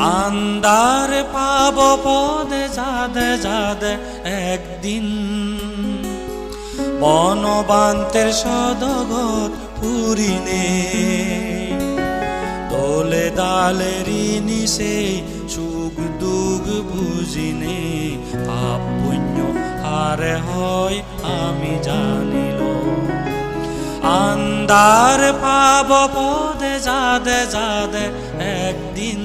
আন্দার পাব পদে যাদে যাদে একদিন বনবান্তের সদগত পুরিনে দোলে দালেরি নিশে সুখ দুঃখ বুঝিনে পাপ পুণ্য হারে হয় আমি জানিল আন্দার পাব পদে যাদে যাদে একদিন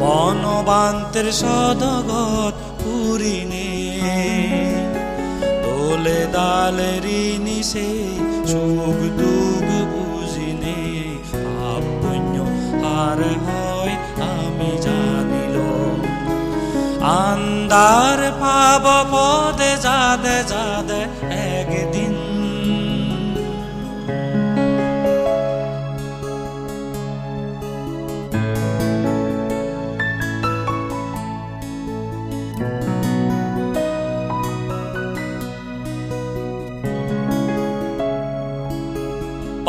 বনবান্তের সদগত পুরিনে দোলে দালেরি নিশে সুখ দুঃখ বুঝিনে পাপ পুণ্য হারে হয় আমি জানিল আন্দার পাব পদে যাদে যাদে একদিন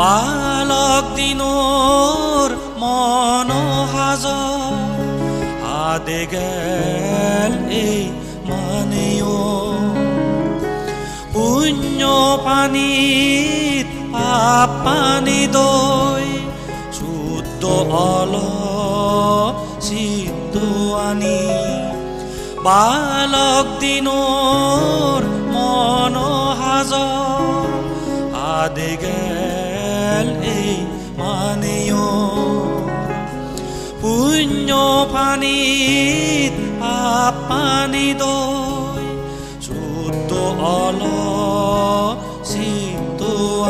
বালক দিনোর মনোহাজ আদে গেল এই মানেও পুণ্য পানীত পাপ পানী দই শুদ্ধ অল সিদ্ধ আনি বালক দিনোর মনোহাজ আদে গেল এই মানেও পুণ্য পানীত পাপ পানী দই শুদ্ধ অল সিদ্ধ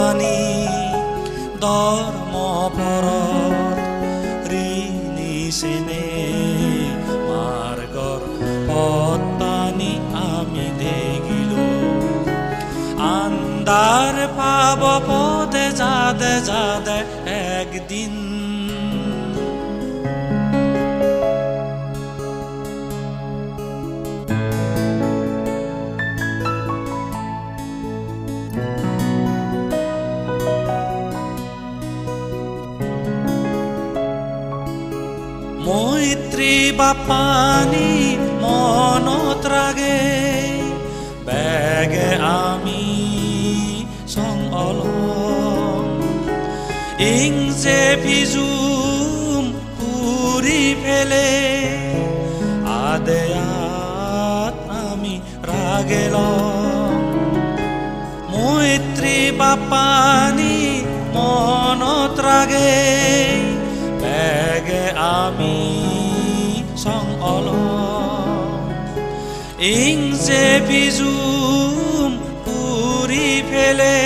আনি ধর্ম পরত ঋণী সেনে মার্গর পত্তানি আমি দেখিল আন্দার পাব পদে যাদে যাদে একদিন মৈত্রী বাপানি মনত রাগে বেগে আমি সং অলম ইং যে ভিজুম পুরি ফেলে আদেয়াত আমি রাগেলম মৈত্রী বাপানি মনত রাগে বেগে আমি সং অলম ইং যে ভিজুম পুরি ফেলে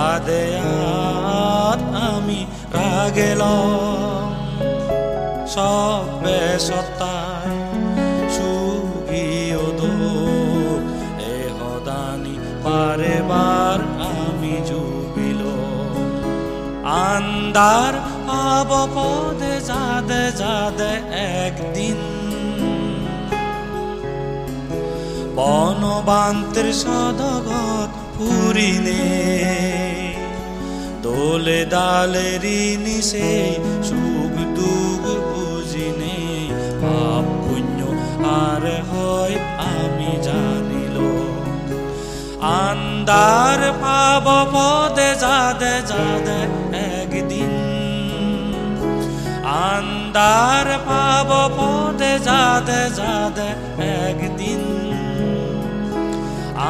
আদেয়াত আমি রাগেলম সবে সত্তায় সুগিও দোক এহদানি বারে বার আমি জুবিল আন্দার পাব পদে যাদে যাদে একদিন বনবান্তের সদগত পুরিনে দোলে দালেরি নিশে সুখ দুঃখ বুঝিনে পাপ পুণ্য আর হয় আমি জানিল আন্দার পাব পদে যাদে যাদে একদিন আন্দার পাব পদে যাদে যাদে একদিন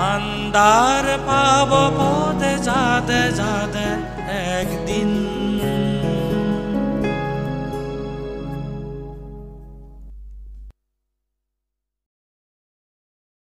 আন্দার পাব পদে যাদে যাদে একদিন।